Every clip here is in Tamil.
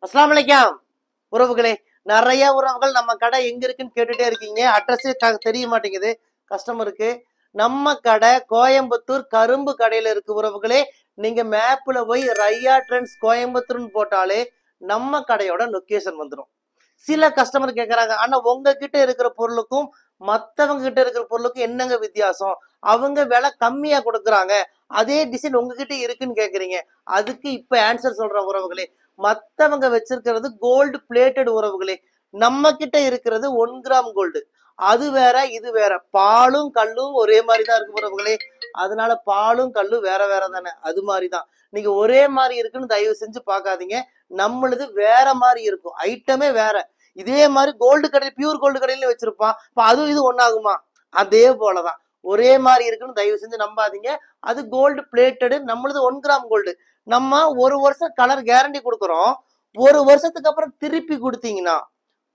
அஸ்ஸலாமு அலைக்கும் உறவுகளே. நிறைய உறவுகள் நம்ம கடை எங்க இருக்குன்னு கேட்டுட்டே இருக்கீங்க. அட்ரஸே தெரிய மாட்டேங்குது கஸ்டமருக்கு. நம்ம கடை கோயம்புத்தூர் கரும்பு கடையில இருக்கு உறவுகளே. நீங்க மேப்ல போய் ரையா ட்ரெண்ட்ஸ் கோயம்புத்தூர்னு போட்டாலே நம்ம கடையோட லொகேஷன் வந்துடும். சில கஸ்டமர் கேக்குறாங்க, ஆனா உங்ககிட்ட இருக்கிற பொருளுக்கும் மத்தவங்க கிட்ட இருக்கிற பொருளுக்கும் என்னங்க வித்தியாசம்? அவங்க விலை கம்மியா கொடுக்குறாங்க, அதே டிசைன் உங்ககிட்ட இருக்குன்னு கேக்குறீங்க. அதுக்கு இப்ப ஆன்சர் சொல்ற உறவுகளே. மத்தவங்க வச்சிருக்கிறது கோல்டு பிளேட்டட் உறவுகளே. நம்ம கிட்ட இருக்கிறது 1 கிராம் கோல்டு. அது வேற இது வேற. பாலும் கல்லும் ஒரே மாதிரி தான் இருக்கு உறவுகளே. அதனால பாலும் கல்லும் வேற வேற தானே. அது மாதிரிதான் நீங்க ஒரே மாதிரி இருக்குன்னு தயவு செஞ்சு பார்க்காதீங்க. நம்மளது வேற மாதிரி இருக்கும், ஐட்டமே வேற. இதே மாதிரி கோல்டு கடையில் பியூர் கோல்டு கடையில வச்சிருப்பான், அதுவும் இது ஒன்னாகுமா? அதே போலதான் ஒரே மாதிரி இருக்குன்னு தயவு செஞ்சு நம்பாதீங்க. அது கோல்டு பிளேட்டடு, நம்மளது 1 கிராம் கோல்டு. நம்ம 1 வருஷம் கலர் கேரண்டி கொடுக்குறோம். 1 வருஷத்துக்கு அப்புறம் திருப்பி கொடுத்தீங்கன்னா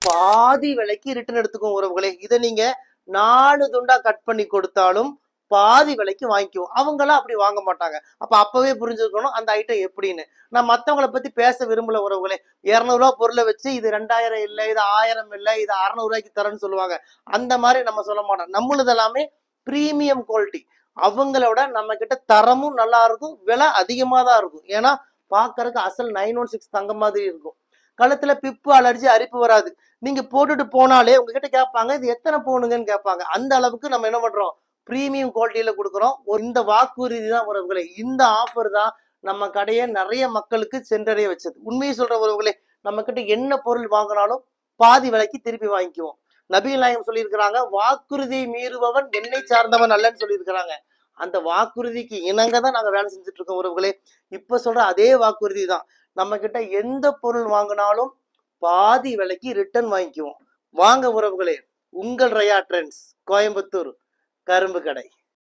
பாதி விலைக்கு ரிட்டர்ன் எடுத்துக்கும் உறவுகளே. இதை நீங்க 4 துண்டா கட் பண்ணி கொடுத்தாலும் பாதி விலைக்கு வாங்கிக்குவோம். அவங்களாம் அப்படி வாங்க மாட்டாங்க. அப்பவே புரிஞ்சுக்கணும் அந்த ஐட்டம் எப்படின்னு. நான் மத்தவங்களை பத்தி பேச விரும்பல உறவுகளே. 200 ரூபாய் பொருளை வச்சு இது 2000 இல்லை, இது 1000 இல்லை, இது 600 ரூபாய்க்கு தரேன்னு சொல்லுவாங்க. அந்த மாதிரி நம்ம சொல்ல மாட்டோம். நம்மளது எல்லாமே பிரீமியம் குவாலிட்டி. அவங்களோட நம்ம கிட்ட தரமும் நல்லா இருக்கும், விலை அதிகமா தான் இருக்கும். ஏன்னா பாக்குறதுக்கு அசல் 916 தங்க மாதிரி இருக்கும். கழுத்துல பிப்பு அலர்ஜி அரிப்பு வராது. நீங்க போட்டுட்டு போனாலே உங்ககிட்ட கேட்பாங்க, இது எத்தனை பவுனுங்கன்னு கேட்பாங்க. அந்த அளவுக்கு நம்ம என்ன பண்றோம், பிரீமியம் குவாலிட்டியில கொடுக்குறோம். இந்த வாக்குறுதி தான் உறவுகளே. இந்த ஆஃபர் தான் நம்ம கடையை நிறைய மக்களுக்கு சென்றடைய வச்சது. உண்மையை சொல்ற உறவுகளே, நம்ம கிட்ட என்ன பொருள் வாங்கினாலும் பாதி விலைக்கு திருப்பி வாங்கிக்குவோம். நபிகள் நாயகம் சொல்லியிருக்கிறாங்க, வாக்குறுதியை மீறுபவன் என்னை சார்ந்தவன் அல்லன்னு சொல்லியிருக்கிறாங்க. அந்த வாக்குறுதிக்கு இணங்க தான் நாங்க வேலை செஞ்சுட்டு இருக்கோம் உறவுகளே. இப்ப சொல்ற அதே வாக்குறுதி தான். நம்ம கிட்ட எந்த பொருள் வாங்கினாலும் பாதி விலைக்கு ரிட்டர்ன் வாங்கிக்குவோம். வாங்க உறவுகளே, உங்கள் ரையா ட்ரெண்ட்ஸ் கோயம்புத்தூர் கரும்பு கடை.